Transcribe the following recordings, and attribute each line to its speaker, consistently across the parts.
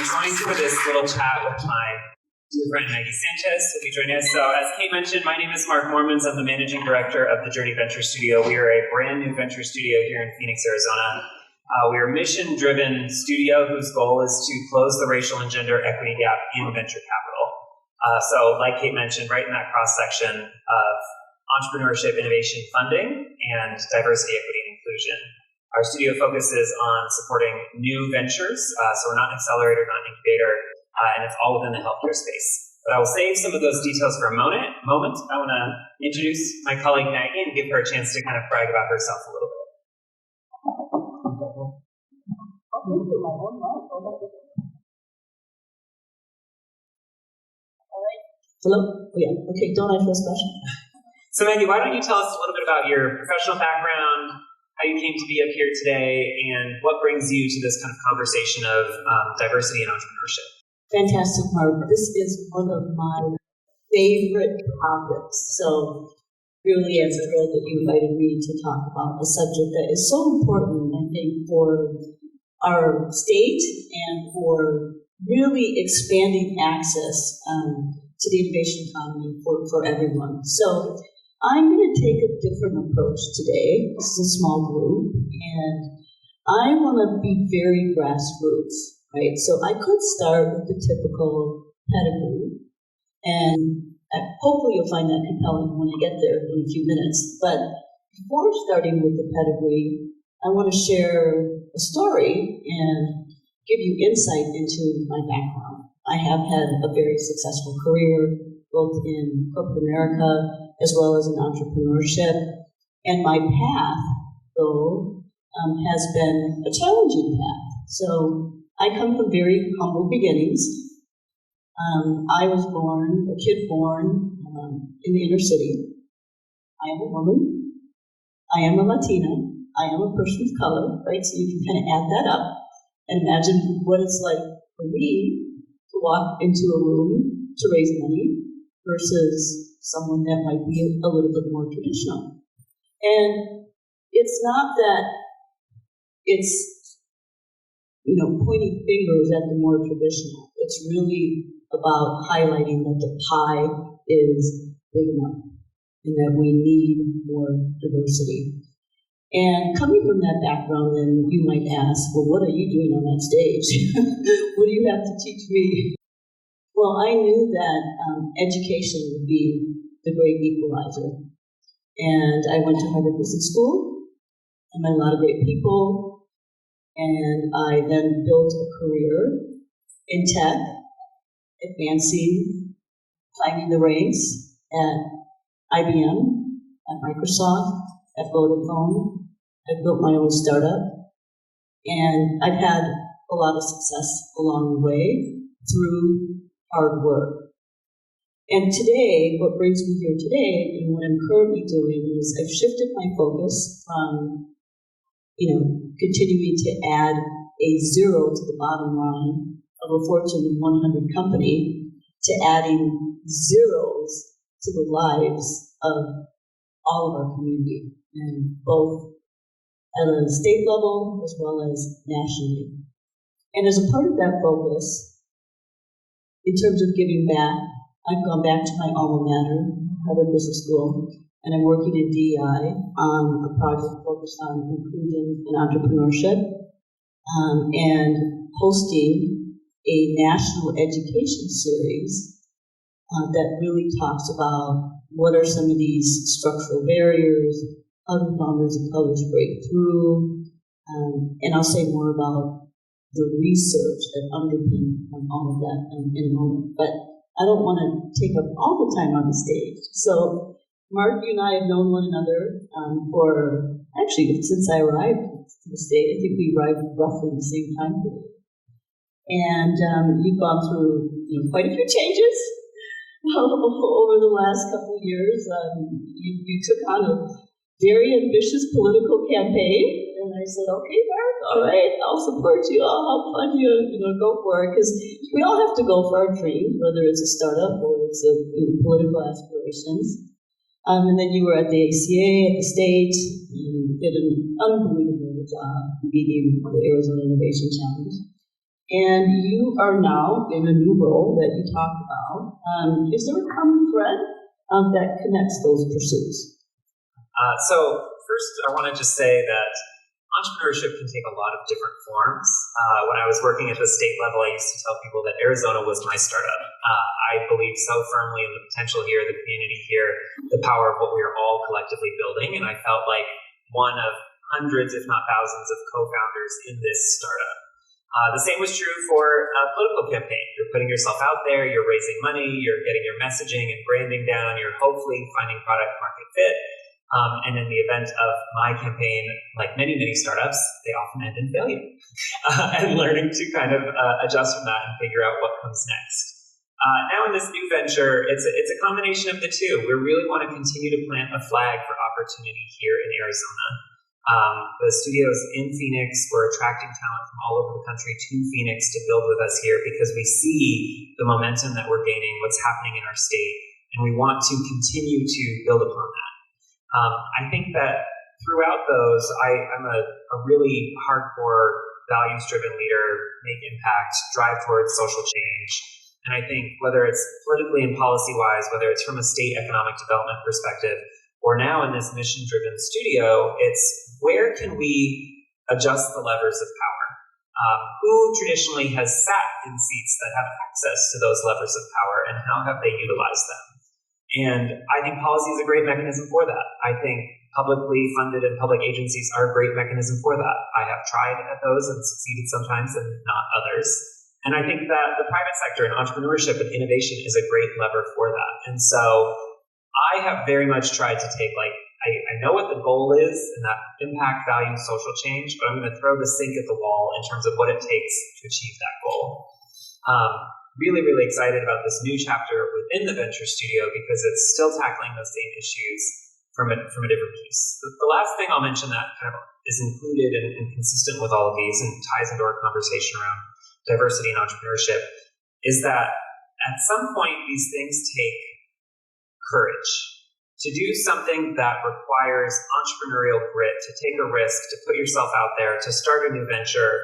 Speaker 1: joined for this little chat with my dear friend Maggie Sanchez, who will be joining us. So as Kate mentioned, my name is Moeremans. I'm the Managing Director of the Journey Venture Studio. We are a brand new venture studio here in Phoenix, Arizona. We are a mission-driven studio whose goal is to close the racial and gender equity gap in venture capital. So like Kate mentioned, right in that cross-section of entrepreneurship, innovation, funding, and diversity, equity, and inclusion. Our studio focuses on supporting new ventures, so we're not an accelerator, not an incubator, and it's all within the healthcare space. But I will save some of those details for a moment. I want to introduce my colleague Maggie and give her a chance to kind of brag about herself a little bit.
Speaker 2: Hello? Oh, yeah. Okay, don't I feel special?
Speaker 1: So Maggie, why don't you tell us a little bit about your professional background, how you came to be up here today, and what brings you to this kind of conversation of diversity and entrepreneurship?
Speaker 2: Fantastic, Mark. This is one of my favorite topics. So really, I'm thrilled that you invited me to talk about a subject that is so important, I think, for our state and for really expanding access to the innovation economy for everyone. So I'm going to take a different approach today. This is a small group, and I want to be very grassroots, right? So I could start with the typical pedigree, and hopefully you'll find that compelling when I get there in a few minutes. But before starting with the pedigree, I want to share a story and give you insight into my background. I have had a very successful career, both in corporate America as well as in entrepreneurship. And my path, though, has been a challenging path. So I come from very humble beginnings. I was a kid born in the inner city. I am a woman. I am a Latina. I am a person of color, right? So you can kind of add that up and imagine what it's like for me to walk into a room to raise money versus someone that might be a little bit more traditional. And it's not that it's, pointing fingers at the more traditional. It's really about highlighting that the pie is big enough and that we need more diversity. And coming from that background, then you might ask, well, what are you doing on that stage? What do you have to teach me? Well, I knew that education would be the great equalizer. And I went to Harvard Business School. I met a lot of great people. And I then built a career in tech, advancing, climbing the ranks at IBM, at Microsoft, at Vodafone. I built my own startup. And I've had a lot of success along the way through hard work. And today, what brings me here today, and what I'm currently doing is I've shifted my focus from, continuing to add a zero to the bottom line of a Fortune 100 company to adding zeros to the lives of all of our community, and both at a state level as well as nationally. And as a part of that focus, in terms of giving back, I've gone back to my alma mater, Harvard Business School, and I'm working in DEI on a project focused on inclusion and entrepreneurship, and hosting a national education series that really talks about what are some of these structural barriers, how do founders of colors break through, and I'll say more about the research that underpins all of that in a moment. But I don't want to take up all the time on the stage. So Mark, you and I have known one another since I arrived to the state. I think we arrived roughly the same time period. And you've gone through quite a few changes over the last couple of years. You took on a very ambitious political campaign. And I said, okay, Mark, all right, I'll support you. I'll help fund you, go for it. Because we all have to go for our dream, whether it's a startup or it's political aspirations. And then you were at the ACA, at the state, and did an unbelievable job leading the Arizona Innovation Challenge. and you are now in a new role that you talked about. Is there a common thread that connects those pursuits?
Speaker 1: So first, I want to just say that entrepreneurship can take a lot of different forms. When I was working at the state level, I used to tell people that Arizona was my startup. I believe so firmly in the potential here, the community here, the power of what we are all collectively building, and I felt like one of hundreds, if not thousands, of co-founders in this startup. The same was true for a political campaign. You're putting yourself out there, you're raising money, you're getting your messaging and branding down, you're hopefully finding product market fit. And in the event of my campaign, like many, many startups, they often end in failure. And learning to kind of adjust from that and figure out what comes next. Now in this new venture, it's a combination of the two. We really want to continue to plant a flag for opportunity here in Arizona. The studios in Phoenix, we're attracting talent from all over the country to Phoenix to build with us here because we see the momentum that we're gaining, what's happening in our state, and we want to continue to build upon that. I think that throughout those, I'm a really hardcore, values-driven leader, make impact, drive towards social change. And I think whether it's politically and policy-wise, whether it's from a state economic development perspective, or now in this mission-driven studio, it's where can we adjust the levers of power? Who traditionally has sat in seats that have access to those levers of power, and how have they utilized them? And I think policy is a great mechanism for that. I think publicly funded and public agencies are a great mechanism for that. I have tried at those and succeeded sometimes and not others. And I think that the private sector and entrepreneurship and innovation is a great lever for that. And so I have very much tried to take, I know what the goal is, and that impact, value, social change, but I'm going to throw the sink at the wall in terms of what it takes to achieve that goal. Really, really excited about this new chapter within the Venture Studio because it's still tackling those same issues from a different piece. The last thing I'll mention that kind of is included and consistent with all of these and ties into our conversation around diversity and entrepreneurship is that at some point these things take courage. To do something that requires entrepreneurial grit, to take a risk, to put yourself out there, to start a new venture.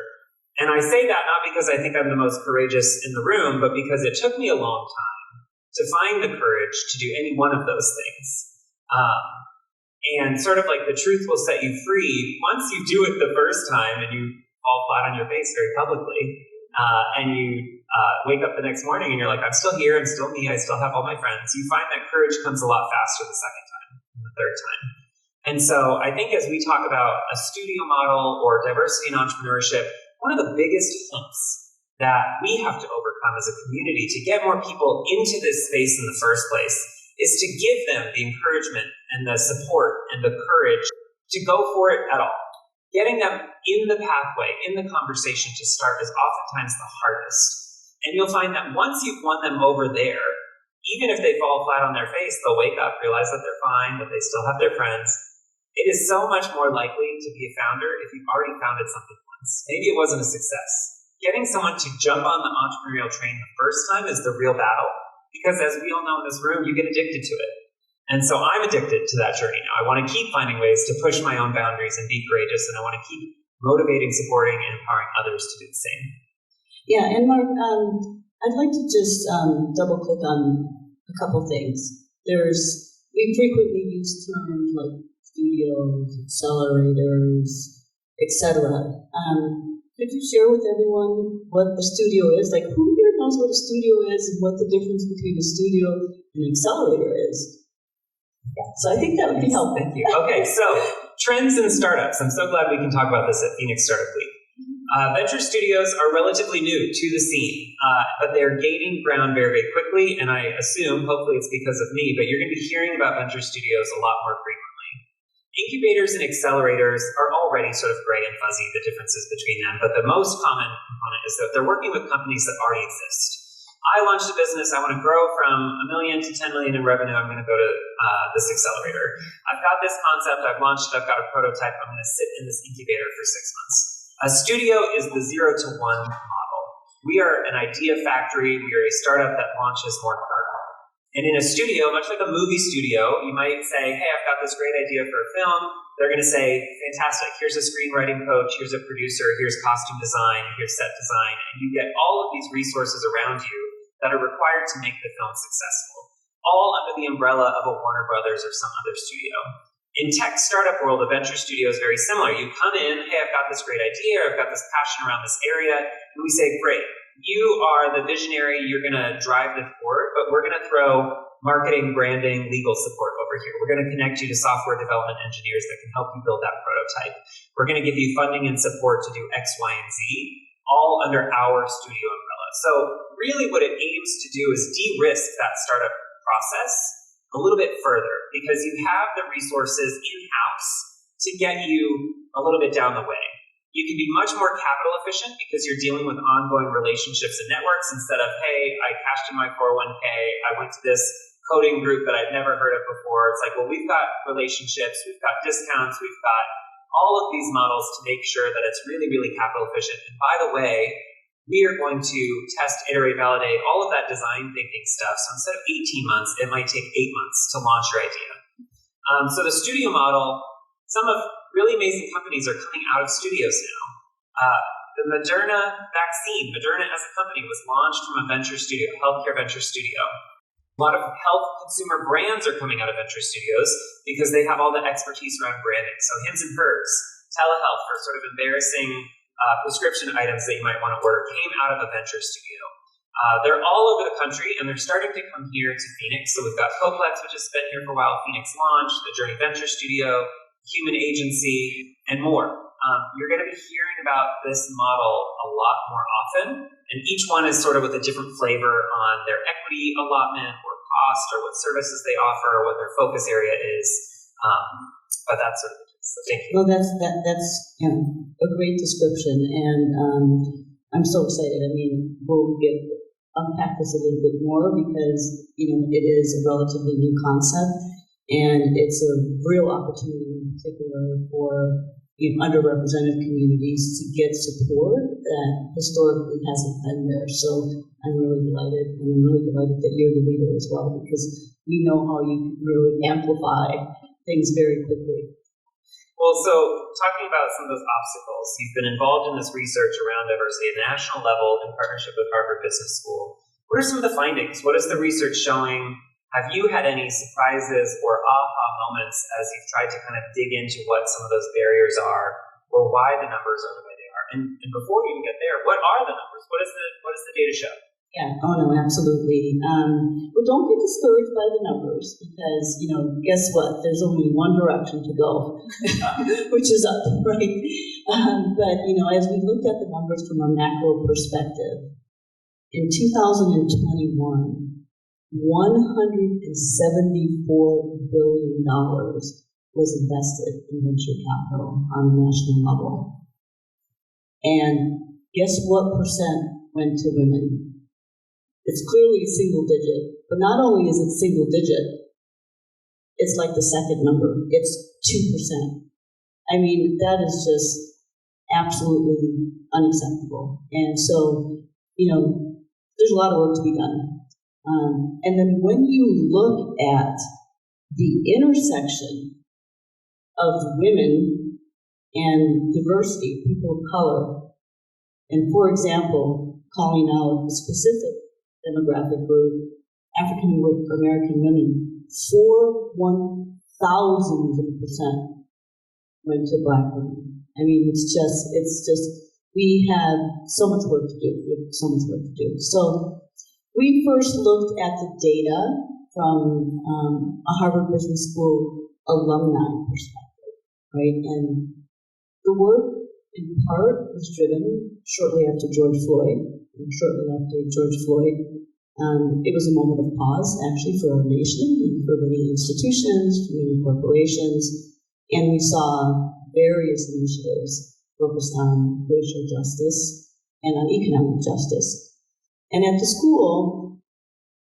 Speaker 1: And I say that not because I think I'm the most courageous in the room, but because it took me a long time to find the courage to do any one of those things. And sort of like the truth will set you free once you do it the first time and you fall flat on your face very publicly. And you wake up the next morning and you're like, I'm still here, I'm still me, I still have all my friends. You find that courage comes a lot faster the second time than the third time. And so I think as we talk about a studio model or diversity in entrepreneurship, one of the biggest humps that we have to overcome as a community to get more people into this space in the first place is to give them the encouragement and the support and the courage to go for it at all. Getting them in the pathway, in the conversation to start is oftentimes the hardest. And you'll find that once you've won them over there, even if they fall flat on their face, they'll wake up, realize that they're fine, that they still have their friends. It is so much more likely to be a founder if you've already founded something once. Maybe it wasn't a success. Getting someone to jump on the entrepreneurial train the first time is the real battle. Because as we all know in this room, you get addicted to it. And so I'm addicted to that journey now. I want to keep finding ways to push my own boundaries and be courageous, and I want to keep motivating, supporting, and empowering others to do the same.
Speaker 2: Yeah, and Mark, I'd like to just double click on a couple things. We frequently use terms like studios, accelerators, etc. Could you share with everyone what a studio is? Like, who here knows what a studio is and what the difference between a studio and an accelerator is? Yeah, so I think that would be helpful.
Speaker 1: Thank you. Okay, so trends in startups. I'm so glad we can talk about this at Phoenix Startup Week. Venture studios are relatively new to the scene, but they're gaining ground very, very quickly, and I assume, hopefully it's because of me, but you're going to be hearing about venture studios a lot more frequently. Incubators and accelerators are already sort of gray and fuzzy, the differences between them, but the most common component is that they're working with companies that already exist. I launched a business, I want to grow from $1 million to 10 million in revenue, I'm going to go to this accelerator. I've got this concept, I've launched it, I've got a prototype, I'm going to sit in this incubator for 6 months. A studio is the 0 to 1 model. We are an idea factory, we are a startup that launches more startups. And in a studio, much like a movie studio, you might say, hey, I've got this great idea for a film. They're going to say, fantastic, here's a screenwriting coach, here's a producer, here's costume design, here's set design. And you get all of these resources around you that are required to make the film successful, all under the umbrella of a Warner Brothers or some other studio. In tech startup world, a venture studio is very similar. You come in, hey, I've got this great idea, I've got this passion around this area, and we say, great, you are the visionary, you're going to drive this forward, but we're going to throw marketing, branding, legal support over here. We're going to connect you to software development engineers that can help you build that prototype. We're going to give you funding and support to do X, Y, and Z, all under our studio umbrella. So really what it aims to do is de-risk that startup process a little bit further, because you have the resources in-house to get you a little bit down the way. You can be much more capital efficient because you're dealing with ongoing relationships and networks instead of, hey, I cashed in my 401k, I went to this coding group that I've never heard of before. It's like, well, we've got relationships, we've got discounts, we've got all of these models to make sure that it's really, really capital efficient. And by the way, we are going to test, iterate, validate all of that design thinking stuff. So instead of 18 months, it might take 8 months to launch your idea. So the studio model, some of really amazing companies are coming out of studios now. The Moderna vaccine, Moderna as a company was launched from a venture studio, a healthcare venture studio. A lot of health consumer brands are coming out of venture studios because they have all the expertise around branding. So Hims and Hers, telehealth for sort of embarrassing prescription items that you might want to order came out of a venture studio. They're all over the country, and they're starting to come here to Phoenix. So we've got Coplex, which has been here for a while, Phoenix Launch, the Journey Venture Studio, Human Agency, and more. You're going to be hearing about this model a lot more often, and each one is sort of with a different flavor on their equity allotment or cost or what services they offer or what their focus area is. But that's sort of so thank you.
Speaker 2: Well, that's a great description, and I'm so excited. I mean, we'll unpack this a little bit more because it is a relatively new concept, and it's a real opportunity, in particular for underrepresented communities to get support that historically hasn't been there. So I'm really delighted, and I'm really delighted that you're the leader as well, because we know how you can really amplify things very quickly.
Speaker 1: Well, so talking about some of those obstacles, you've been involved in this research around diversity at the national level in partnership with Harvard Business School. What are some of the findings? What is the research showing? Have you had any surprises or aha moments as you've tried to kind of dig into what some of those barriers are or why the numbers are the way they are? And before you even get there, what are the numbers? What does the data show?
Speaker 2: Yeah, oh no, absolutely. Well, don't get discouraged by the numbers because, guess what? There's only one direction to go, which is up, right? But, as we looked at the numbers from a macro perspective, in 2021, $174 billion was invested in venture capital on a national level. And guess what percent went to women? It's clearly single digit, but not only is it single digit, it's like the second number. It's 2%. I mean, that is just absolutely unacceptable. And so, there's a lot of work to be done. And then when you look at the intersection of women and diversity, people of color, and for example, calling out a specific demographic group, African American women, 1,000% went to Black women. I mean, it's just, we have so much work to do. So we first looked at the data from a Harvard Business School alumni perspective, right? And the work, in part, was driven shortly after George Floyd. It was a moment of pause, actually, for our nation and for many institutions, for many corporations, and we saw various initiatives focused on racial justice and on economic justice. And at the school,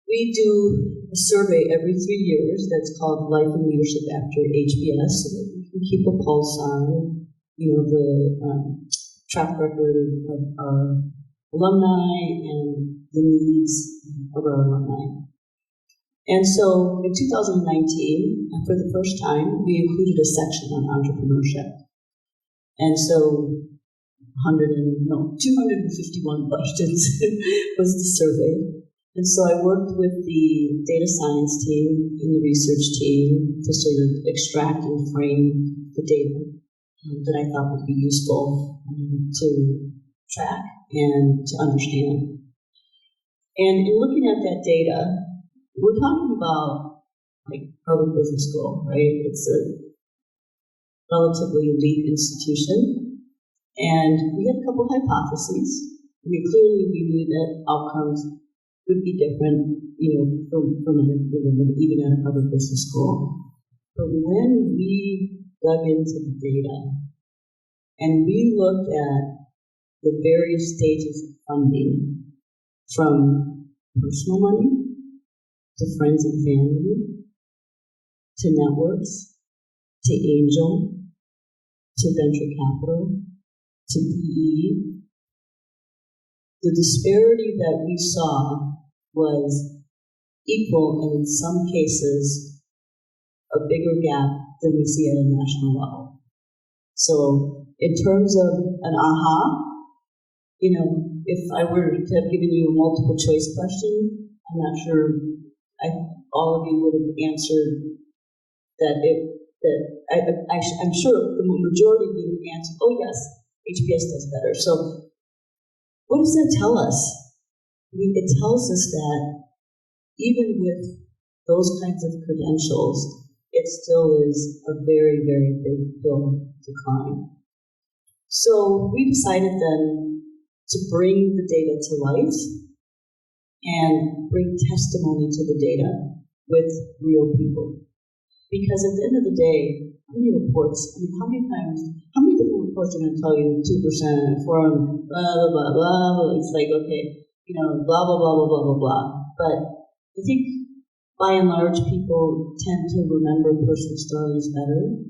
Speaker 2: we do a survey every 3 years that's called Life and Leadership After HBS, so that we can keep a pulse on, the track record of our alumni and the needs of our alumni. And so in 2019, for the first time, we included a section on entrepreneurship. And so 251 questions was the survey. And so I worked with the data science team and the research team to sort of extract and frame the data that I thought would be useful to track and to understand. And in looking at that data, we're talking about like Harvard Business School, right? It's a relatively elite institution. And we had a couple hypotheses. We knew that outcomes would be different, from men and women, even at a Harvard Business School. But when we dug into the data and we looked at the various stages of funding, from personal money to friends and family, to networks, to angel, to venture capital, to PE, the disparity that we saw was equal, and in some cases, a bigger gap than we see at a national level. So in terms of an aha, if I were to have given you a multiple choice question, I'm not sure all of you would have answered I'm sure the majority of you would answer, oh yes, HBS does better. So what does that tell us? It tells us that even with those kinds of credentials, it still is a very, very big hill to climb. So we decided then to bring the data to life and bring testimony to the data with real people. Because at the end of the day, how many reports, how many different reports are going to tell you 2% from blah, blah, blah, blah. It's like, okay, blah, blah, blah, blah, blah, blah, blah. But I think by and large, people tend to remember personal stories better.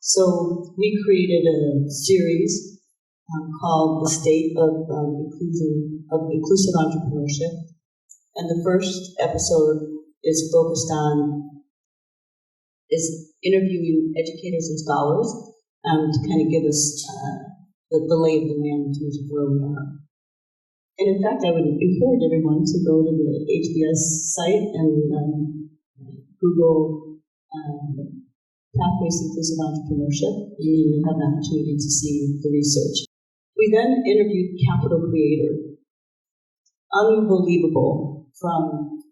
Speaker 2: So we created a series called The State of Inclusive Entrepreneurship. And the first episode is focused on interviewing educators and scholars to kind of give us the lay of the land in terms of where we are. And in fact, I would encourage everyone to go to the HBS site and Google Pathways to Inclusive Entrepreneurship, and you'll have an opportunity to see the research. We then interviewed Capital Creator. Unbelievable, from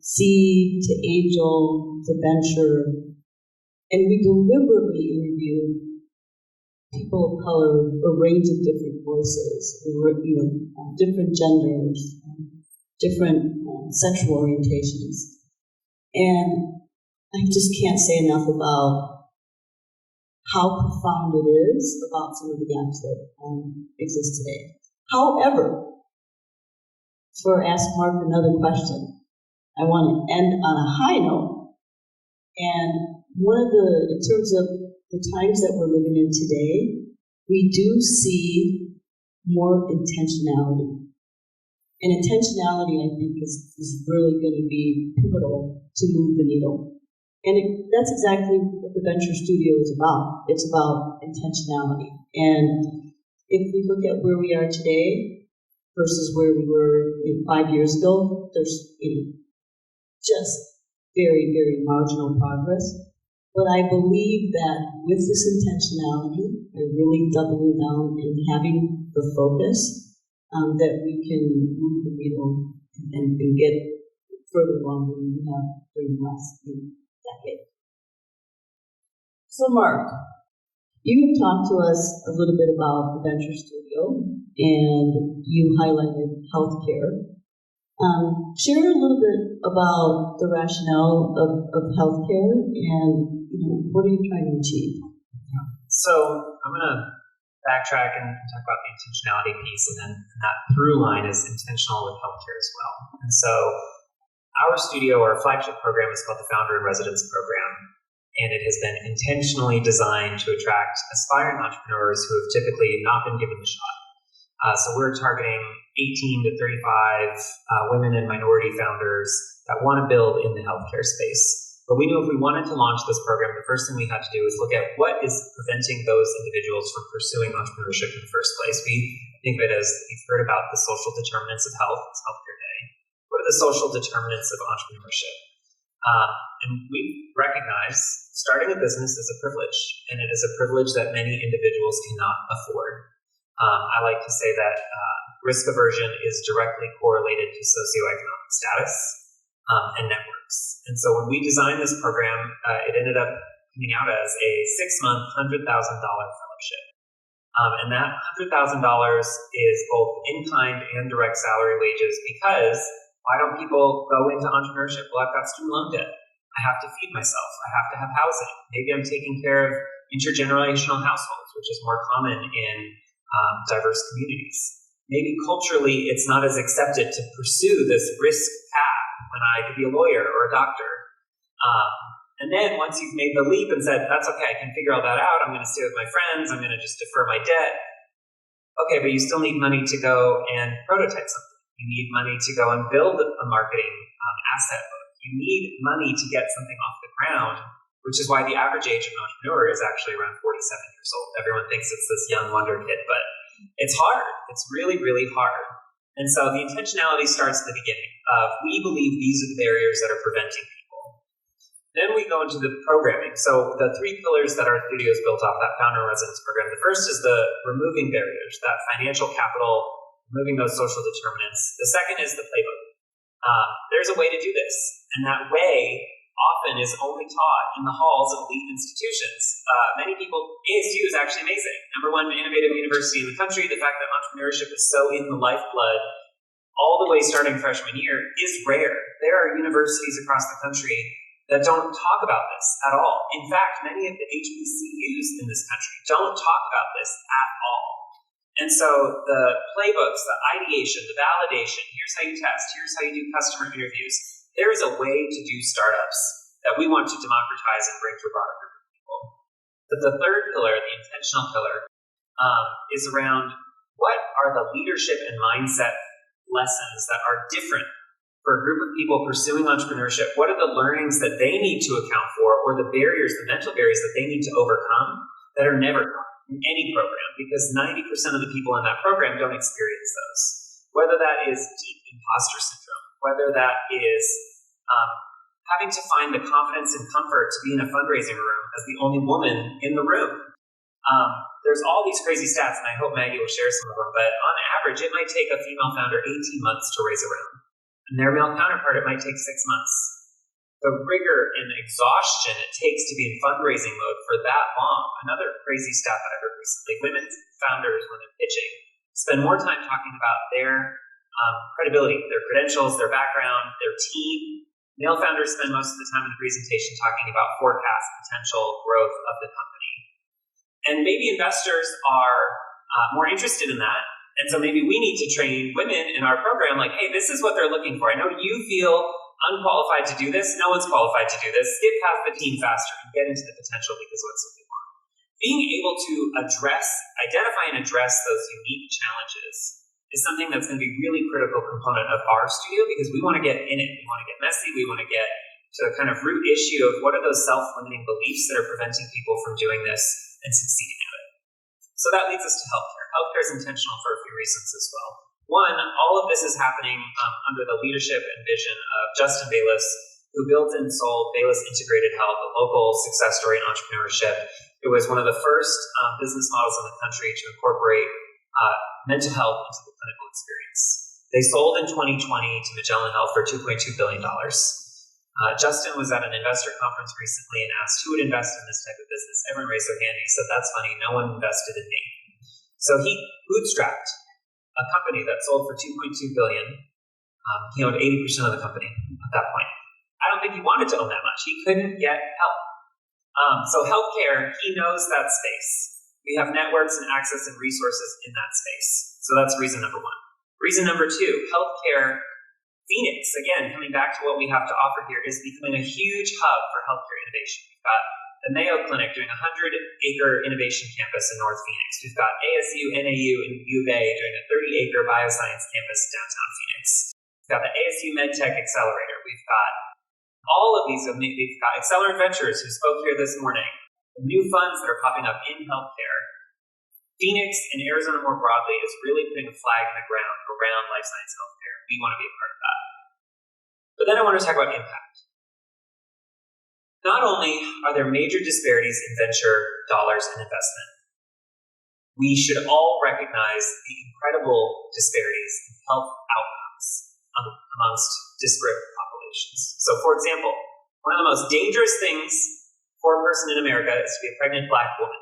Speaker 2: seed to angel to venture, and we deliberately interviewed people of color, a range of different voices, different genders, different sexual orientations, and I just can't say enough about how profound it is about some of the gaps that exist today. However, before I ask Mark another question, I want to end on a high note. And in terms of the times that we're living in today, we do see more intentionality. And intentionality, I think, is really going to be pivotal to move the needle. And that's exactly what the Venture Studio is about. It's about intentionality. And if we look at where we are today versus where we were 5 years ago, there's just very, very marginal progress. But I believe that with this intentionality, and really doubling down and having the focus, that we can move the needle and get further along than we have during the last decade. So Mark, you have talked to us a little bit about the Venture Studio, and you highlighted healthcare. Share a little bit about the rationale of healthcare and what are you trying to achieve?
Speaker 1: So I'm going to backtrack and talk about the intentionality piece, and then that through line is intentional with healthcare as well. And so our studio, our flagship program, is called the Founder in Residence Program, and it has been intentionally designed to attract aspiring entrepreneurs who have typically not been given the shot. So we're targeting 18 to 35 women and minority founders that want to build in the healthcare space. But we knew if we wanted to launch this program, the first thing we had to do was look at what is preventing those individuals from pursuing entrepreneurship in the first place. We think of it as, we've heard about the social determinants of health, it's Healthcare Day. What are the social determinants of entrepreneurship? And we recognize starting a business is a privilege, and it is a privilege that many individuals cannot afford. I like to say that risk aversion is directly correlated to socioeconomic status and networks. And so when we designed this program, it ended up coming out as a 6-month, $100,000 fellowship. And that $100,000 is both in-kind and direct salary wages, because why don't people go into entrepreneurship? Well, I've got student loan debt. I have to feed myself. I have to have housing. Maybe I'm taking care of intergenerational households, which is more common in diverse communities. Maybe culturally, it's not as accepted to pursue this risk path when I could be a lawyer or a doctor. And then once you've made the leap and said, that's okay, I can figure all that out, I'm going to stay with my friends, I'm going to just defer my debt. Okay, but you still need money to go and prototype something. You need money to go and build a marketing asset book. You need money to get something off the ground, which is why the average age of an entrepreneur is actually around 47 years old. Everyone thinks it's this young wonder kid, but it's hard. It's really, really hard. And so the intentionality starts at the beginning. We believe these are the barriers that are preventing people. Then we go into the programming. So the 3 pillars that our studio is built off, that founder residence program. The first is the removing barriers, that financial capital, removing those social determinants. The second is the playbook. There's a way to do this, and that way often is only taught in the halls of elite institutions. Many people, ASU is actually amazing. #1 innovative university in the country. The fact that entrepreneurship is so in the lifeblood all the way starting freshman year is rare. There are universities across the country that don't talk about this at all. In fact, many of the HBCUs in this country don't talk about this at all. And so the playbooks, the ideation, the validation, here's how you test, here's how you do customer interviews. There is a way to do startups that we want to democratize and bring to a broader group of people. But the third pillar, the intentional pillar, is around what are the leadership and mindset lessons that are different for a group of people pursuing entrepreneurship. What are the learnings that they need to account for, or the barriers, the mental barriers that they need to overcome that are never taught in any program, because 90% of the people in that program don't experience those. Whether that is deep imposter syndrome, whether that is having to find the confidence and comfort to be in a fundraising room as the only woman in the room. There's all these crazy stats, and I hope Maggie will share some of them, but on average, it might take a female founder 18 months to raise a round. And their male counterpart, it might take 6 months. The rigor and exhaustion it takes to be in fundraising mode for that long. Another crazy stat that I heard recently, women founders, when they're pitching, spend more time talking about their credibility, their credentials, their background, their team. Male founders spend most of the time in the presentation talking about forecast potential growth of the company. And maybe investors are more interested in that. And so maybe we need to train women in our program, like, hey, this is what they're looking for. I know you feel unqualified to do this. No one's qualified to do this. Skip past the team faster and get into the potential, because what's what we want. Being able to identify and address those unique challenges is something that's going to be a really critical component of our studio, because we want to get in it. We want to get messy. We want to get to the kind of root issue of what are those self-limiting beliefs that are preventing people from doing this and succeeding at it. So that leads us to healthcare. Healthcare is intentional for a few reasons as well. One, all of this is happening under the leadership and vision of Justin Bayless, who built and sold Bayless Integrated Health, a local success story in entrepreneurship. It was one of the first business models in the country to incorporate mental health into the clinical experience. They sold in 2020 to Magellan Health for $2.2 billion. Justin was at an investor conference recently and asked who would invest in this type of business. Everyone raised their hand. He said, "That's funny. No one invested in me." So he bootstrapped a company that sold for $2.2 billion. He owned 80% of the company at that point. I don't think he wanted to own that much. He couldn't get help. So healthcare, he knows that space. We have networks and access and resources in that space. So that's reason number one. Reason number two, healthcare. Phoenix, again, coming back to what we have to offer here, is becoming a huge hub for healthcare innovation. We've got the Mayo Clinic doing a 100-acre innovation campus in North Phoenix. We've got ASU, NAU, and U of A doing a 30-acre bioscience campus in downtown Phoenix. We've got the ASU MedTech Accelerator. We've got all of these. We've got Accelerant Ventures, who spoke here this morning. The new funds that are popping up in healthcare. Phoenix and Arizona more broadly is really putting a flag in the ground around life science healthcare. We want to be a part of that. But then I want to talk about impact. Not only are there major disparities in venture dollars and investment, we should all recognize the incredible disparities in health outcomes amongst disparate populations. So, for example, one of the most dangerous things for a person in America is to be a pregnant Black woman.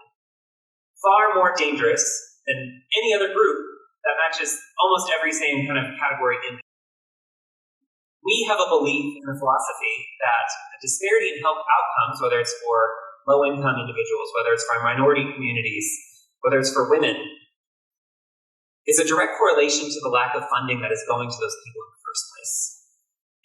Speaker 1: Far more dangerous than any other group that matches almost every same kind of category in. We have a belief in the philosophy that the disparity in health outcomes, whether it's for low-income individuals, whether it's for minority communities, whether it's for women, is a direct correlation to the lack of funding that is going to those people in the first place.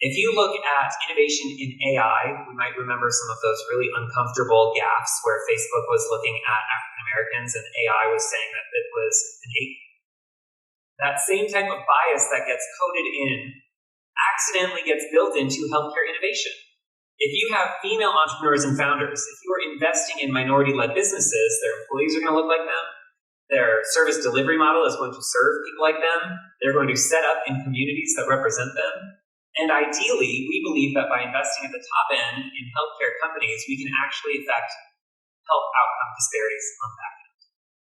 Speaker 1: If you look at innovation in AI, we might remember some of those really uncomfortable gaffes where Facebook was looking at African Americans and AI was saying that it was innate. That same type of bias that gets coded in accidentally gets built into healthcare innovation. If you have female entrepreneurs and founders, if you are investing in minority-led businesses, their employees are going to look like them, their service delivery model is going to serve people like them, they're going to set up in communities that represent them, and ideally, we believe that by investing at the top end in healthcare companies, we can actually affect health outcome disparities on the back end.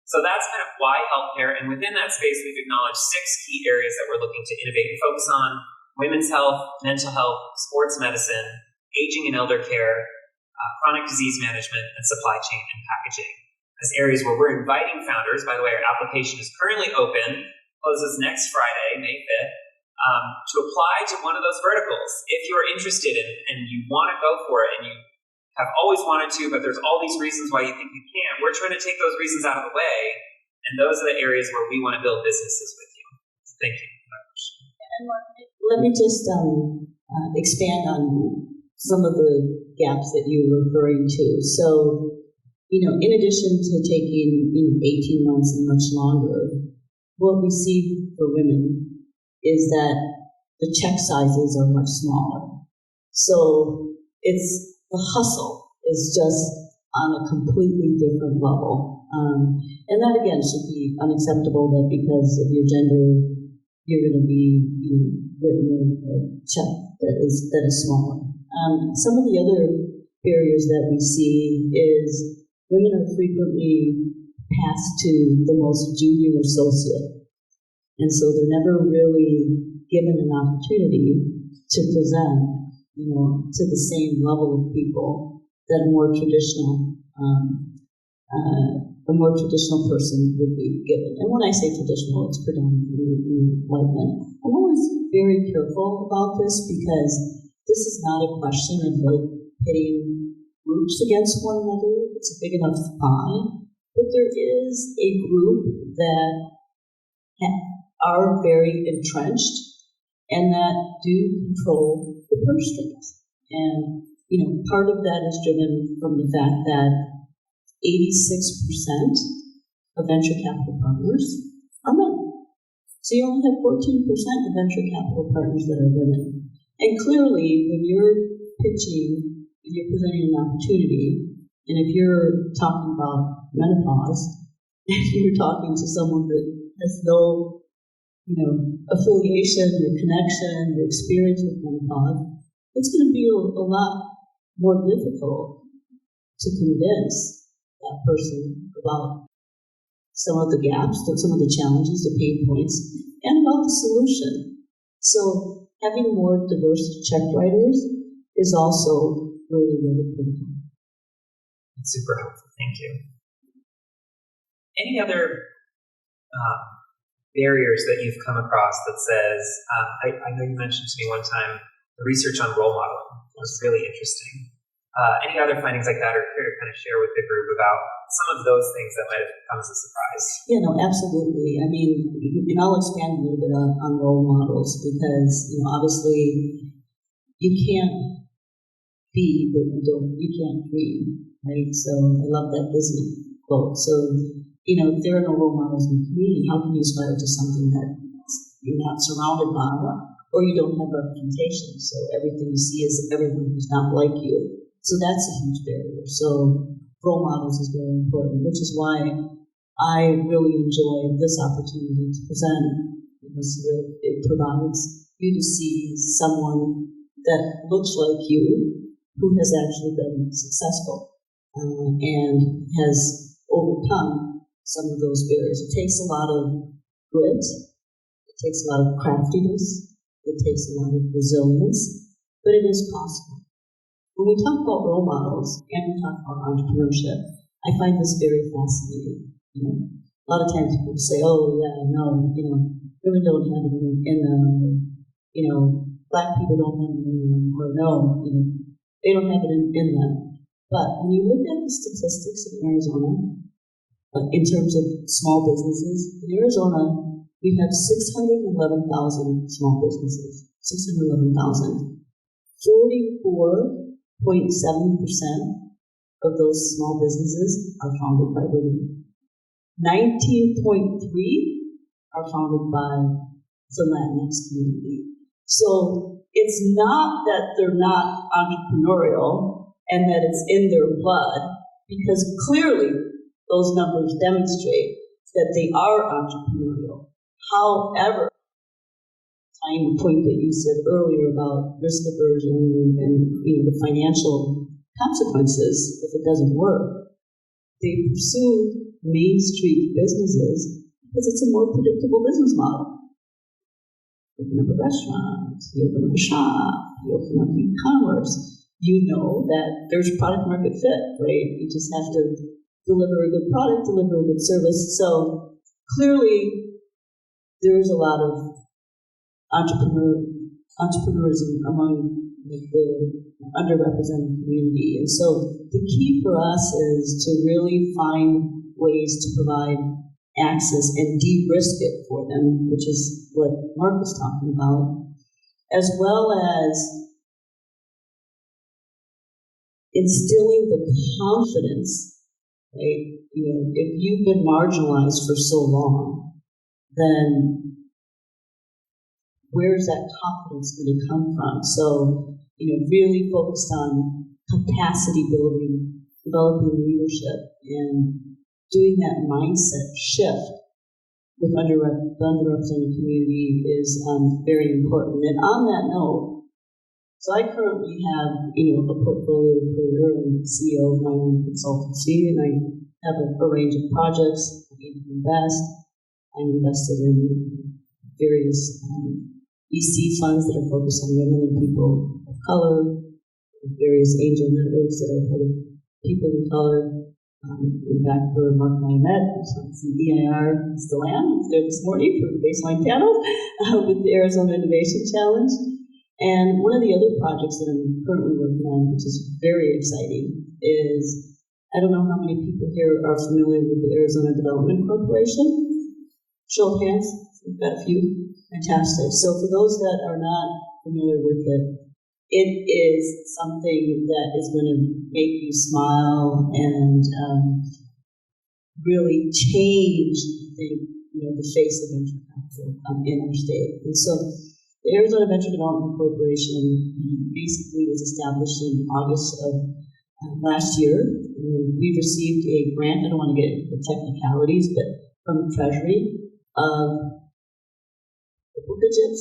Speaker 1: So that's kind of why healthcare, and within that space, we've acknowledged 6 key areas that we're looking to innovate and focus on: women's health, mental health, sports medicine, aging and elder care, chronic disease management, and supply chain and packaging as areas where we're inviting founders. By the way, our application is currently open, closes next Friday, May 5th, to apply to one of those verticals. If you're interested in and you want to go for it and you have always wanted to, but there's all these reasons why you think you can't, we're trying to take those reasons out of the way, and those are the areas where we want to build businesses with you. Thank you for that question.
Speaker 2: Let me just expand on some of the gaps that you were referring to. So, in addition to taking 18 months and much longer, what we see for women is that the check sizes are much smaller. So the hustle is just on a completely different level. And that, again, should be unacceptable that because of your gender, you're going to be written a check that is smaller. Some of the other barriers that we see is women are frequently passed to the most junior associate. And so they're never really given an opportunity to present, to the same level of people that a more traditional person would be given. And when I say traditional, it's predominantly white men. I'm always very careful about this because this is not a question of pitting groups against one another. It's a big enough pie. But there is a group that are very entrenched and that do control the purse strings. And, part of that is driven from the fact that 86% of venture capital partners are men. So you only have 14% of venture capital partners that are women. And clearly, when you're pitching, if you're presenting an opportunity, and if you're talking about menopause, and you're talking to someone that has no, affiliation or connection or experience with menopause, it's going to be a lot more difficult to convince that person about some of the gaps, some of the challenges, the pain points, and about the solution. So having more diverse check writers is also really, really critical.
Speaker 1: That's super helpful. Thank you. Any other barriers that you've come across that says, I know you mentioned to me one time, the research on role modeling was really interesting. Any other findings like that, or care to kind of share with the group about some of those things that might have come as a surprise?
Speaker 2: Yeah, no, absolutely. I mean, and I'll expand a little bit on role models because, obviously you can't be what you can't dream, right? So I love that Disney quote. So, if there are no role models in the community, how can you aspire to something that you're not surrounded by or you don't have representation. So everything you see is everyone who's not like you. So that's a huge barrier. So role models is very important, which is why I really enjoy this opportunity to present, because it provides you to see someone that looks like you who has actually been successful and has overcome some of those barriers. It takes a lot of grit, it takes a lot of craftiness, it takes a lot of resilience, but it is possible. When we talk about role models and we talk about entrepreneurship, I find this very fascinating. A lot of times people say, "Oh, yeah, no, women don't have it in them, Black people don't have it in them, or no, they don't have it in them." But when you look at the statistics in Arizona, in terms of small businesses, in Arizona, we have 611,000 small businesses. 611,000. 44.7% of those small businesses are founded by women. 19.3% are founded by the Latinx community. So it's not that they're not entrepreneurial and that it's in their blood, because clearly those numbers demonstrate that they are entrepreneurial. However, tying the point that you said earlier about risk aversion and the financial consequences if it doesn't work, they pursue Main Street businesses because it's a more predictable business model. You open up a restaurant, you open up a shop, you open up e-commerce, you know that there's product market fit, right? You just have to deliver a good product, deliver a good service. So clearly there's a lot of entrepreneurism among the underrepresented community. And so the key for us is to really find ways to provide access and de-risk it for them, which is what Mark was talking about, as well as instilling the confidence, right? If you've been marginalized for so long, then where's that confidence going to come from? So, really focused on capacity building, developing leadership, and doing that mindset shift with the underrepresented community is very important. And on that note, so I currently have, a portfolio career. I'm CEO of my own consultancy, and I have a range of projects. I invest. I'm invested in various VC funds that are focused on women and people of color, various angel networks that are part of people of color. In fact, where Mark and I met, some EIR still am. I was there this morning for the baseline panel with the Arizona Innovation Challenge. And one of the other projects that I'm currently working on, which is very exciting, is, I don't know how many people here are familiar with the Arizona Development Corporation. Show of hands, we've got a few. Fantastic. So for those that are not familiar with it, it is something that is going to make you smile and really change the face of venture capital in our state. And so the Arizona Venture Development Corporation basically was established in August of last year. We received a grant, I don't want to get into the technicalities, but from the Treasury of triple digits,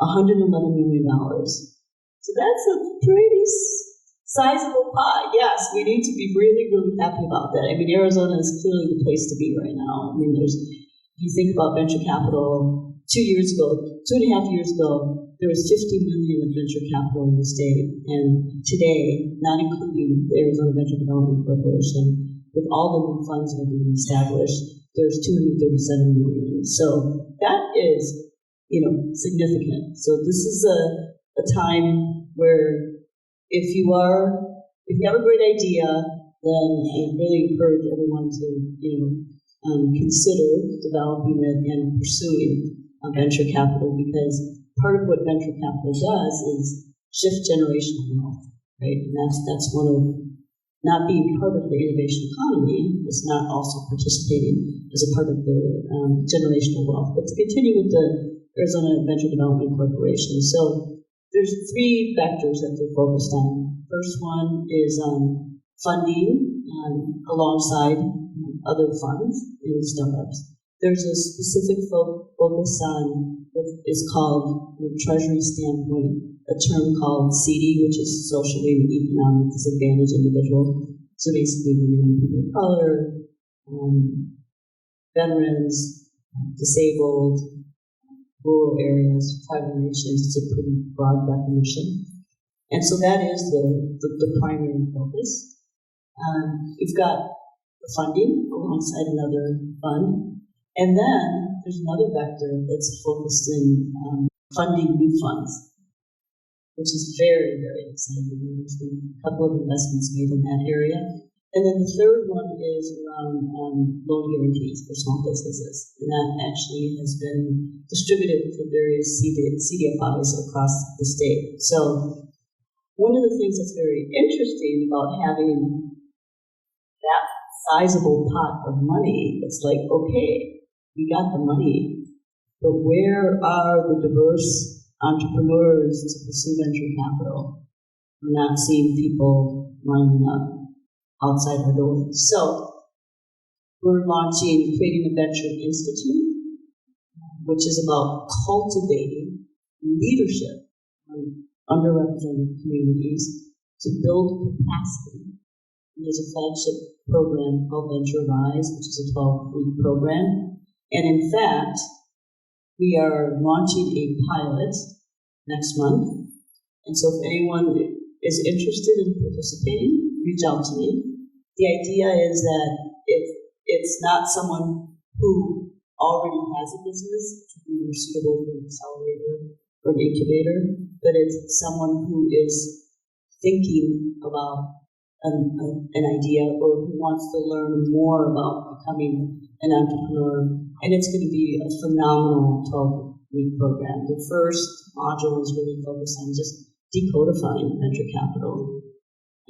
Speaker 2: $111 million. So that's a pretty sizable pie. Yes, we need to be really, really happy about that. I mean, Arizona is clearly the place to be right now. I mean, if you think about venture capital, 2.5 years ago, there was $50 million of venture capital in the state. And today, not including the Arizona Venture Development Corporation, with all the new funds that are being established, there's $237 million. So that is significant. So this is a time where if you have a great idea, then I really encourage everyone to consider developing it and pursuing venture capital, because part of what venture capital does is shift generational wealth, right? And that's one of, not being part of the innovation economy, is not also participating as a part of the generational wealth, but to continue with the Arizona Venture Development Corporation. So there's three vectors that they're focused on. First one is funding alongside other funds in startups. There's a specific focus on what is called, from a treasury standpoint, a term called CD, which is socially and economic disadvantaged individual. So basically, people of color, veterans, disabled, rural areas, tribal nations. It's a pretty broad definition. And so that is the primary focus. We've got the funding alongside another fund. And then there's another vector that's focused in funding new funds, which is very, very exciting. There's been a couple of investments made in that area. And then the third one is around loan guarantees for small businesses. And that actually has been distributed to various CDFIs across the state. So one of the things that's very interesting about having that sizable pot of money, it's like, okay, we got the money, but where are the diverse entrepreneurs to pursue venture capital? We're not seeing people lining up outside our doors. So we're creating a venture institute, which is about cultivating leadership in underrepresented communities to build capacity. And there's a flagship program called Venture Rise, which is a 12-week program. And in fact, we are launching a pilot next month. And so if anyone is interested in participating, reach out to me. The idea is that if it's not someone who already has a business to be more suitable for an accelerator or an incubator, but it's someone who is thinking about an idea or who wants to learn more about becoming an entrepreneur. And it's going to be a phenomenal 12-week program. The first module is really focused on just decodifying venture capital.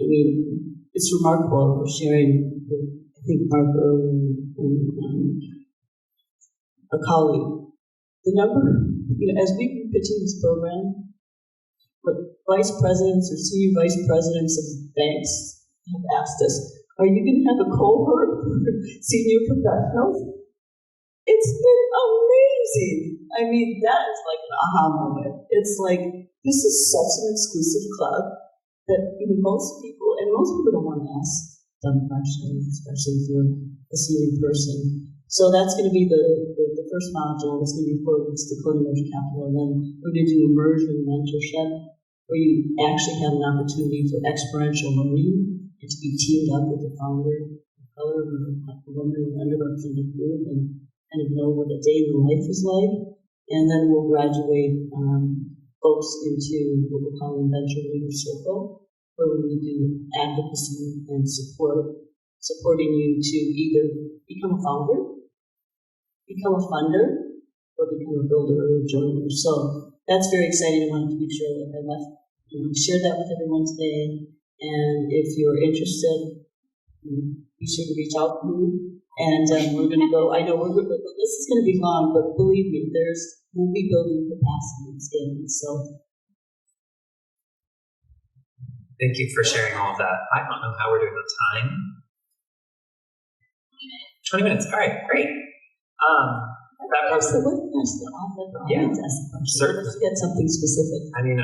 Speaker 2: I mean, it's remarkable. We're sharing with, I think, Mark earlier and a colleague. The number, as we've been pitching this program, what vice presidents or senior vice presidents of banks have asked us, are you going to have a cohort for senior professionals? It's been amazing. I mean, that is like an aha moment. It's like, this is such an exclusive club that most people don't want to ask dumb questions, especially if you're a senior person. So that's going to be the first module. It's going to be focused on venture capital. And then we're going to do immersion mentorship, where you actually have an opportunity for experiential learning and to be teamed up with a founder of color or a woman or underrepresented group and kind of know what a day in the life is like. And then we'll graduate folks into what we call a venture leader circle, where we do advocacy and supporting you to either become a founder, become a funder, or become a builder or a joiner. So that's very exciting. I wanted to make sure that I shared that with everyone today. And if you're interested, be sure to reach out to me. And we're going to go. I know this is going to be long, but believe me, we'll be building capacity and scaling. So,
Speaker 1: thank you for sharing all of that. I don't know how we're doing on time. 20 minutes. All right, great. That was
Speaker 2: the audience ask the question.
Speaker 1: Certainly.
Speaker 2: Let's get something specific.
Speaker 1: I mean,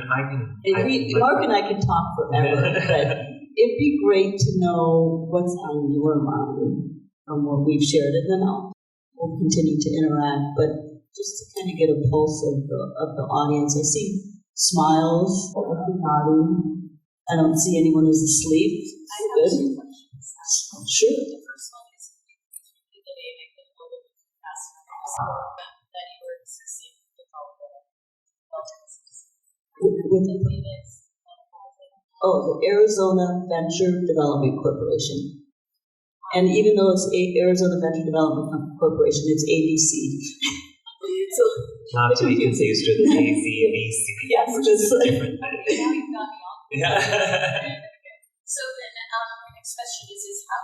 Speaker 2: Mark and I can talk forever, but it'd be great to know what's on your mind from what we've shared, and then we'll continue to interact. But just to kind of get a pulse of the audience, I see smiles, nodding. I don't see anyone who's asleep.
Speaker 3: I have two questions.
Speaker 2: Sure.
Speaker 3: The first one is the name of the global that you were discussing with all the
Speaker 2: the Arizona Venture Development Corporation. And even though it's Arizona Venture Development Corporation, it's ABC. So,
Speaker 1: not to be confused with AZAC,
Speaker 2: yes,
Speaker 1: which is a different thing.
Speaker 3: Now you've got me on.
Speaker 1: Yeah.
Speaker 3: So then, my next question is how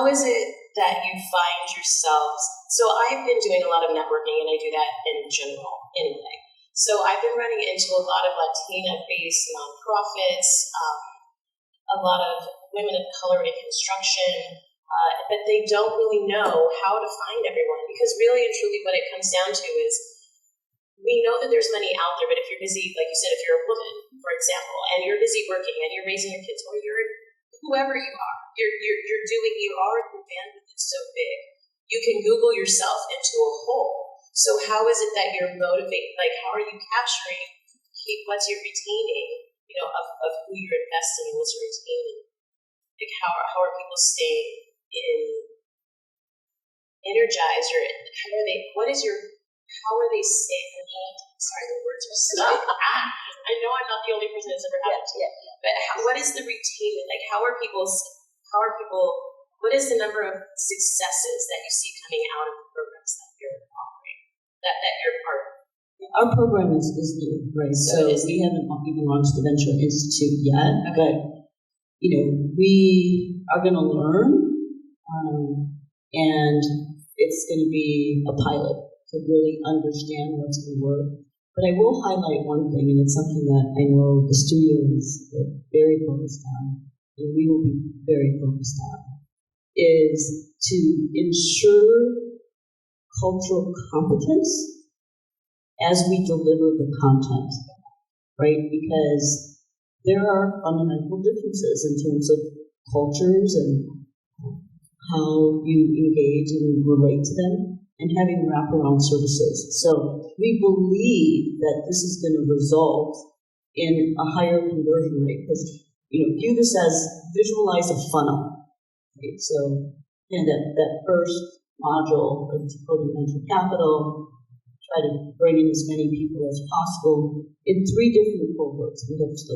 Speaker 3: is it that that you find yourselves? So I've been doing a lot of networking, and I do that in general anyway. So I've been running into a lot of Latina-based nonprofits, a lot of women of color in construction, but they don't really know how to find everyone, because really and truly what it comes down to is we know that there's money out there, but if you're busy, like you said, if you're a woman, for example, and you're busy working and you're raising your kids, or you're whoever you are, your bandwidth is so big, you can Google yourself into a hole. So how is it that you're motivated? Like, how are you capturing, what's your retaining, of who you're investing in, what's your retaining? Like, how are people staying energized, or how are they staying? Sorry, the words are so. I know I'm not the only person that's ever had it. Yeah. But what is the retainment? Like, what is the number of successes that you see coming out of the programs that you're offering, that you're part of?
Speaker 2: Our program is new, right? So we haven't even launched the Venture Institute yet, but we are going to learn, and it's going to be a pilot to really understand what's going to work. But I will highlight one thing, and it's something that I know the studio is very focused on, and we will be very focused on, is to ensure cultural competence as we deliver the content, right? Because there are fundamental differences in terms of cultures and how you engage and relate to them, and having wraparound services. So we believe that this is going to result in a higher conversion rate, because view this as, visualize a funnel, right? So that first module of Supporting Venture Capital, try to bring in as many people as possible in 3 different cohorts. We have 3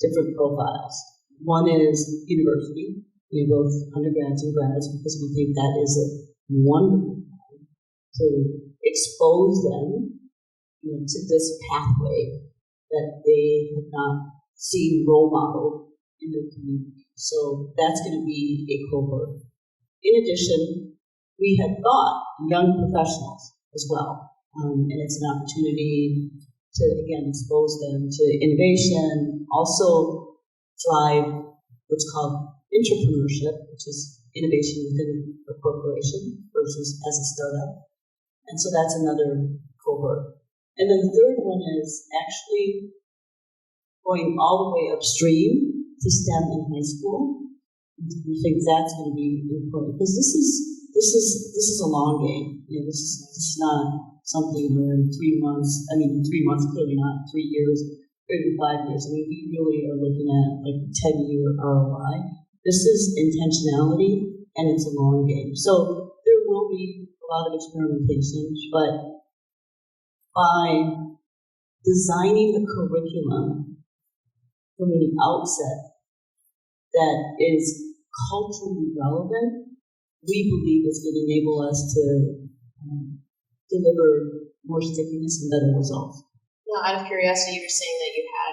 Speaker 2: different profiles. One is university, both undergrads and grads, because we think that is a wonderful time to expose them to this pathway that they have not seen role modeled in their community. So that's going to be a cohort. In addition, we had thought young professionals as well. And it's an opportunity to, again, expose them to innovation, also drive what's called entrepreneurship, which is innovation within a corporation versus as a startup. And so that's another cohort. And then the third one is actually going all the way upstream to STEM in high school. We think that's going to be important, because this is a long game. This is not something where in 3 months. 3 months clearly not. 3 years, 5 years. We really are looking at like a 10-year ROI. This is intentionality, and it's a long game. So there will be a lot of experimentation, but by designing the curriculum from the outset that is culturally relevant, we believe it's going to enable us to deliver more stickiness and better results.
Speaker 3: Now, out of curiosity, you were saying that you had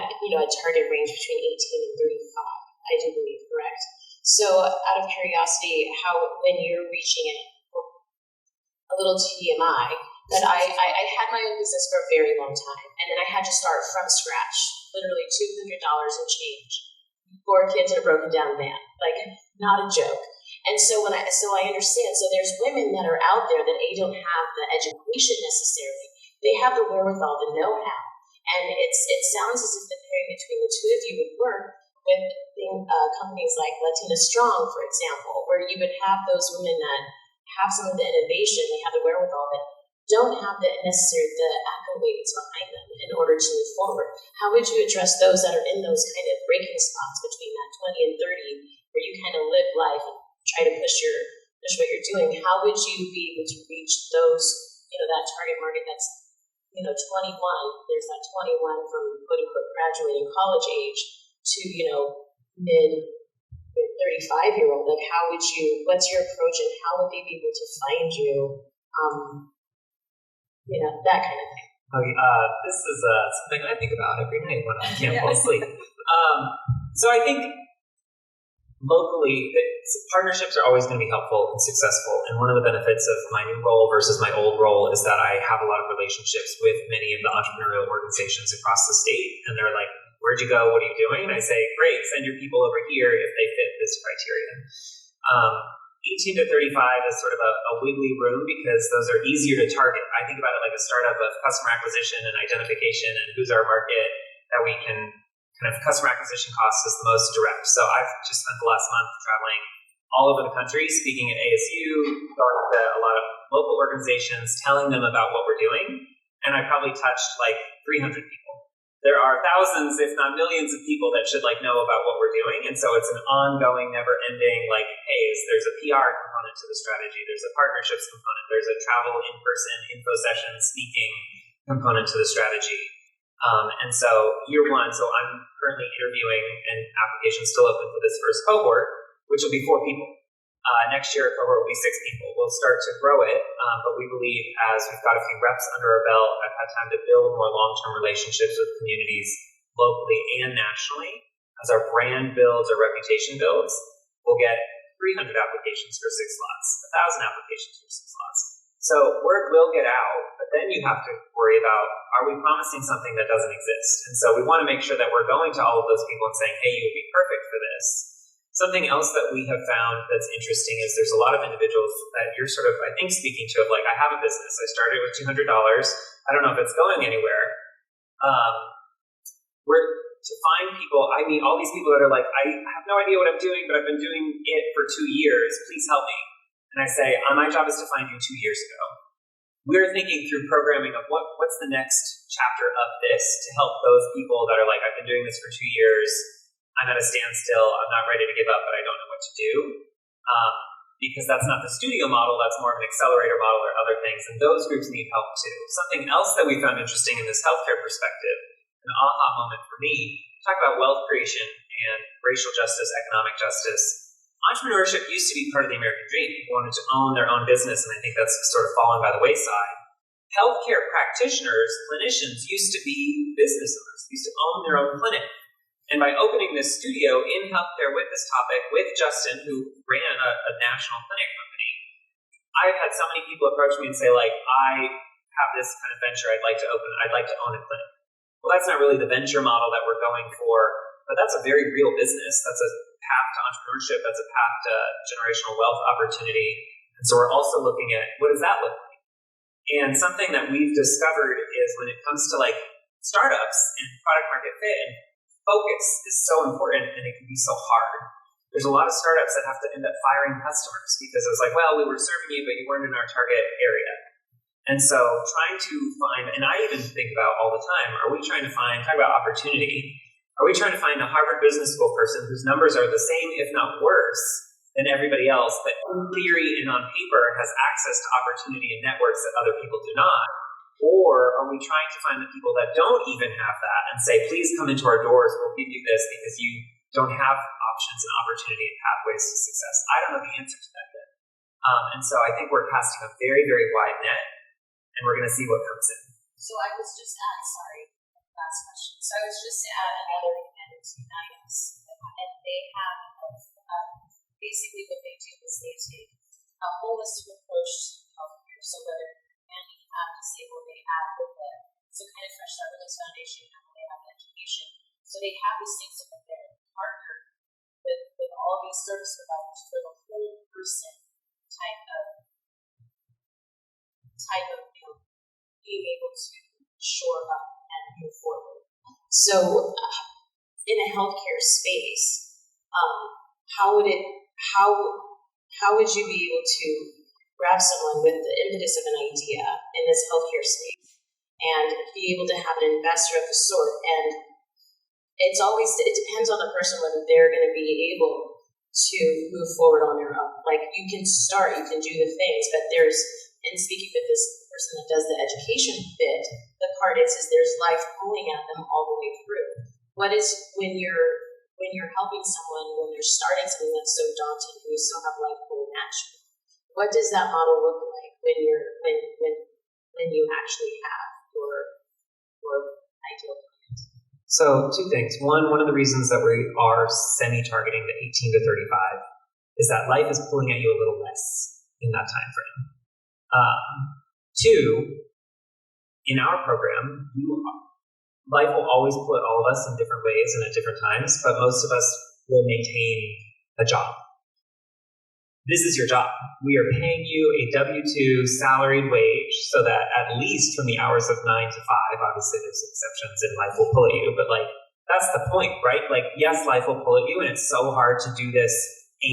Speaker 3: a target range between 18 and 35, I do believe, correct? So out of curiosity, when you're reaching it, a little TMI, that I had my own business for a very long time, and then I had to start from scratch, literally $200 and change, 4 kids in a broken down van, like not a joke. And so I understand. So there's women that are out there that don't have the education necessarily. They have the wherewithal, the know-how, and it sounds as if the pairing between the two of you would work with companies like Latina Strong, for example, where you would have those women that have some of the innovation, they have the wherewithal, but don't have the accolades behind them in order to move forward. How would you address those that are in those kind of breaking spots between that 20 and 30, where you kind of live life and try to push what you're doing? How would you be able to reach those, that target market that's 21, there's that 21 from quote unquote graduating college age to, mid 35-year-old? Like, what's your approach, and how would they be able to find you? That kind of thing.
Speaker 1: This is something I think about every night when I can't fall asleep. So I think locally, partnerships are always going to be helpful and successful. And one of the benefits of my new role versus my old role is that I have a lot of relationships with many of the entrepreneurial organizations across the state. And they're like, where'd you go? What are you doing? And I say, great, send your people over here if they fit this criterion. 18 to 35 is sort of a wiggly room because those are easier to target. I think about it like a startup of customer acquisition and identification and who's our market that we can kind of customer acquisition cost is the most direct. So I've just spent the last month traveling all over the country, speaking at ASU, going to a lot of local organizations, telling them about what we're doing. And I probably touched like 300 people. There are thousands, if not millions of people that should like know about what we're doing. And so it's an ongoing, never ending, like, hey, there's a PR component to the strategy. There's a partnerships component. There's a travel in-person info session speaking component to the strategy. And so year one, so I'm currently interviewing and applications still open for this first cohort, which will be 4 people. Next year, a cohort will be 6 people. We'll start to grow it, but we believe as we've got a few reps under our belt, I've had time to build more long-term relationships with communities locally and nationally. As our brand builds, our reputation builds, we'll get 300 applications for 6 slots, 1,000 applications for 6 slots. So word will get out, but then you have to worry about, are we promising something that doesn't exist? And so we want to make sure that we're going to all of those people and saying, hey, you would be perfect for this. Something else that we have found that's interesting is there's a lot of individuals that you're sort of, I think, speaking to of like, I have a business. I started with $200. I don't know if it's going anywhere. To find people, I meet all these people that are like, I have no idea what I'm doing, but I've been doing it for 2 years. Please help me. And I say, my job is to find you 2 years ago. We're thinking through programming of what's the next chapter of this to help those people that are like, I've been doing this for 2 years. I'm at a standstill. I'm not ready to give up, but I don't know what to do. Because that's not the studio model. That's more of an accelerator model or other things. And those groups need help too. Something else that we found interesting in this healthcare perspective, an aha moment for me, talk about wealth creation and racial justice, economic justice. Entrepreneurship used to be part of the American dream. People wanted to own their own business, and I think that's sort of fallen by the wayside. Healthcare practitioners, clinicians, used to be business owners, used to own their own clinic. And by opening this studio in healthcare with this topic, with Justin, who ran a national clinic company, I've had so many people approach me and say, like, I have this kind of venture I'd like to open. I'd like to own a clinic. Well, that's not really the venture model that we're going for, but that's a very real business. That's a path to entrepreneurship. That's a path to generational wealth opportunity. And so we're also looking at, what does that look like? And something that we've discovered is when it comes to like startups and product market fit, and focus is so important and it can be so hard. There's a lot of startups that have to end up firing customers because it was like, well, we were serving you, but you weren't in our target area. And so trying to find, and I even think about all the time, are we trying to find, talk about opportunity, are we trying to find a Harvard Business School person whose numbers are the same, if not worse, than everybody else, but in theory and on paper has access to opportunity and networks that other people do not? Or are we trying to find the people that don't even have that and say, please come into our doors, we'll give you this because you don't have options and opportunity and pathways to success? I don't know the answer to that yet. And so I think we're casting a very, very wide net, and we're going to see what comes in.
Speaker 3: So I was just last question. So I was just to add another humanity guidance, and they have basically what they do is they take a holistic approach to healthcare. So whether disabled, they have with the kind of Fresh Start Reliance Foundation, they have education. So they have these things that they're partnered with all these service providers for the whole person type of being able to shore up and move forward. So in a healthcare space, how would you be able to grab someone with the impetus of an idea in this healthcare space and be able to have an investor of the sort? And it depends on the person whether they're going to be able to move forward on their own. Like, you can start, you can do the things, but in speaking with this person that does the education bit, the part is there's life pulling at them all the way through. What is when you're helping someone, when they're starting something that's so daunting and you still have life pulling at you? What does that model look like when you actually have your ideal client?
Speaker 1: So 2 things. One of the reasons that we are semi-targeting the 18 to 35 is that life is pulling at you a little less in that time frame. 2, in our program, life will always put all of us in different ways and at different times, but most of us will maintain a job. This is your job. We are paying you a W-2 salaried wage so that at least from the hours of 9 to 5, obviously there's exceptions and life will pull at you, but like, that's the point, right? Like, yes, life will pull at you and it's so hard to do this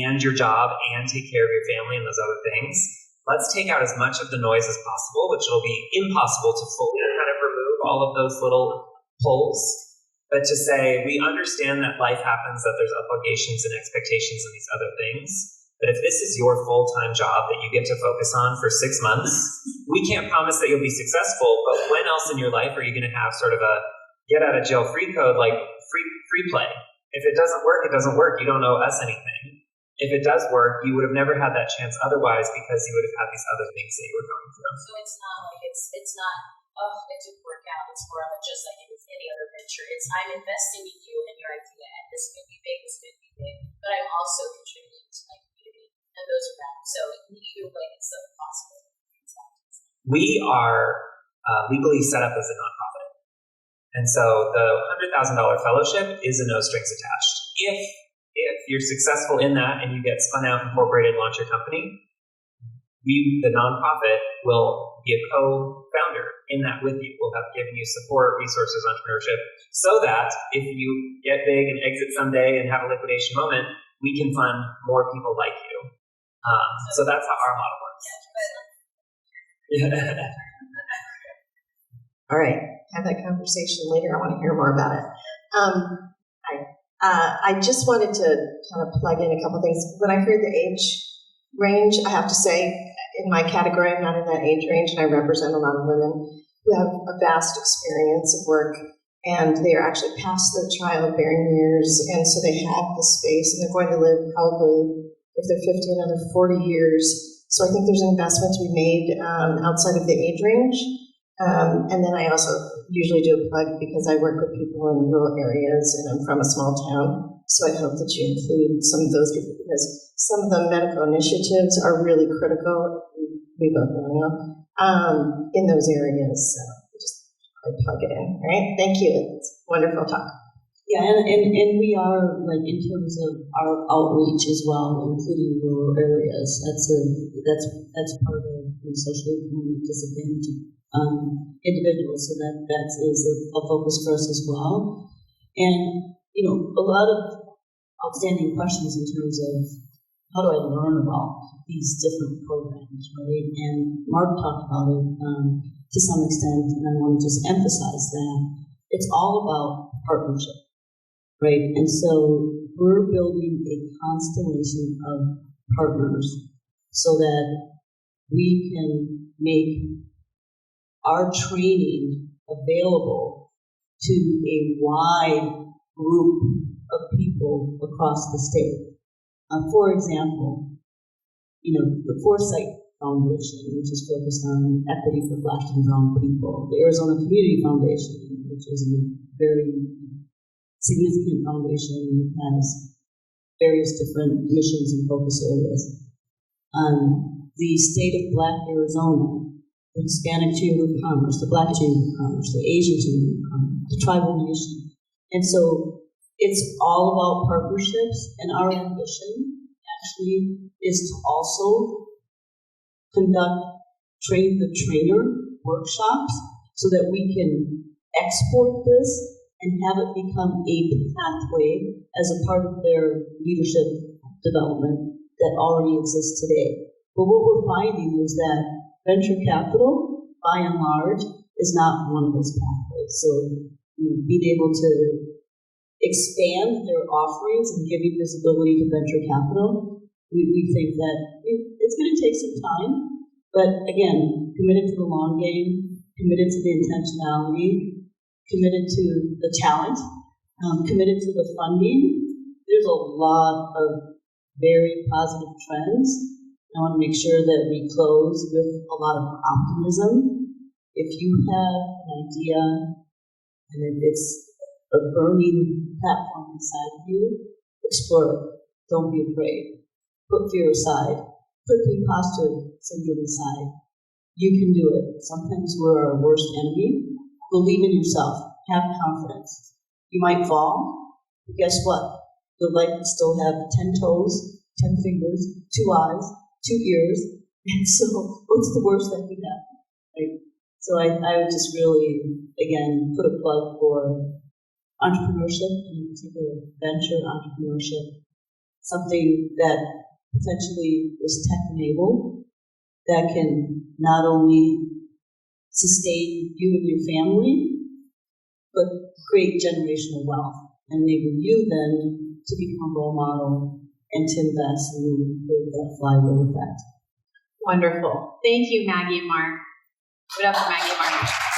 Speaker 1: and your job and take care of your family and those other things. Let's take out as much of the noise as possible, which will be impossible to fully kind of remove all of those little pulls. But to say, we understand that life happens, that there's obligations and expectations and these other things. But if this is your full-time job that you get to focus on for 6 months, we can't promise that you'll be successful, but when else in your life are you going to have sort of a get-out-of-jail-free code, like free play? If it doesn't work, it doesn't work. You don't owe us anything. If it does work, you would have never had that chance otherwise because you would have had these other things that you were going through.
Speaker 3: So it's not like it's not, oh, it didn't work out. It's more of a just like any other venture. It's I'm investing in you and your idea, and this could be big, this could be big, but I'm also contributing to my community and those around. So either way, it's so possible.
Speaker 1: We are legally set up as a nonprofit. And so the $100,000 fellowship is a no strings attached. If you're successful in that and you get spun out, incorporated, launch your company, we, the nonprofit, will be a co-founder in that with you. We'll have given you support, resources, entrepreneurship, so that if you get big and exit someday and have a liquidation moment, we can fund more people like you. So that's how our model works.
Speaker 4: All right, have that conversation later. I want to hear more about it. I just wanted to kind of plug in a couple things. When I heard the age range, I have to say, in my category, I'm not in that age range, and I represent a lot of women who have a vast experience of work, and they are actually past their childbearing years, and so they have the space, and they're going to live probably, if they're 50, another 40 years. So I think there's an investment to be made outside of the age range. And then I also usually do a plug because I work with people in rural areas and I'm from a small town. So I hope that you include some of those people because some of the medical initiatives are really critical, we both know, in those areas. So I plug it in, all right? Thank you. It's a wonderful talk.
Speaker 2: Yeah, and we are, like, in terms of our outreach as well, including rural areas. That's part of the socially economic disadvantaged individuals, so that is a focus for us as well. And, you know, a lot of outstanding questions in terms of how do I learn about these different programs, right? And Mark talked about it to some extent, and I want to just emphasize that it's all about partnership, right? And so we're building a constellation of partners so that we can make our training available to a wide group of people across the state. For example, you know, the Foresight Foundation, which is focused on equity for Black and brown people, the Arizona Community Foundation, which is a very significant foundation, has various different missions and focus areas. The State of Black Arizona, the Hispanic Chamber of Commerce, the Black Chamber of Commerce, the Asian Chamber of Commerce, the Tribal Nation. And so it's all about partnerships, and our ambition actually is to also conduct train the trainer workshops so that we can export this and have it become a pathway as a part of their leadership development that already exists today. But what we're finding is that venture capital, by and large, is not one of those pathways. So, you know, being able to expand their offerings and giving visibility to venture capital, we think that it's going to take some time, but again, committed to the long game, committed to the intentionality, committed to the talent, committed to the funding. There's a lot of very positive trends. I want to make sure that we close with a lot of optimism. If you have an idea and if it's a burning platform inside of you, explore it. Don't be afraid. Put fear aside. Put the imposter syndrome aside. You can do it. Sometimes we're our worst enemy. Believe in yourself. Have confidence. You might fall, but guess what? You'll likely still have 10 toes, 10 fingers, 2 eyes, 2 ears. And so, what's the worst that could happen? Right? So I would just really, again, put a plug for entrepreneurship, in particular venture entrepreneurship, something that potentially is tech-enabled, that can not only sustain you and your family, but create generational wealth, and enable you then to become a role model and to invest and really create that flywheel effect.
Speaker 3: Wonderful. Thank you, Maggie and Mark. Put up for Maggie and Mark.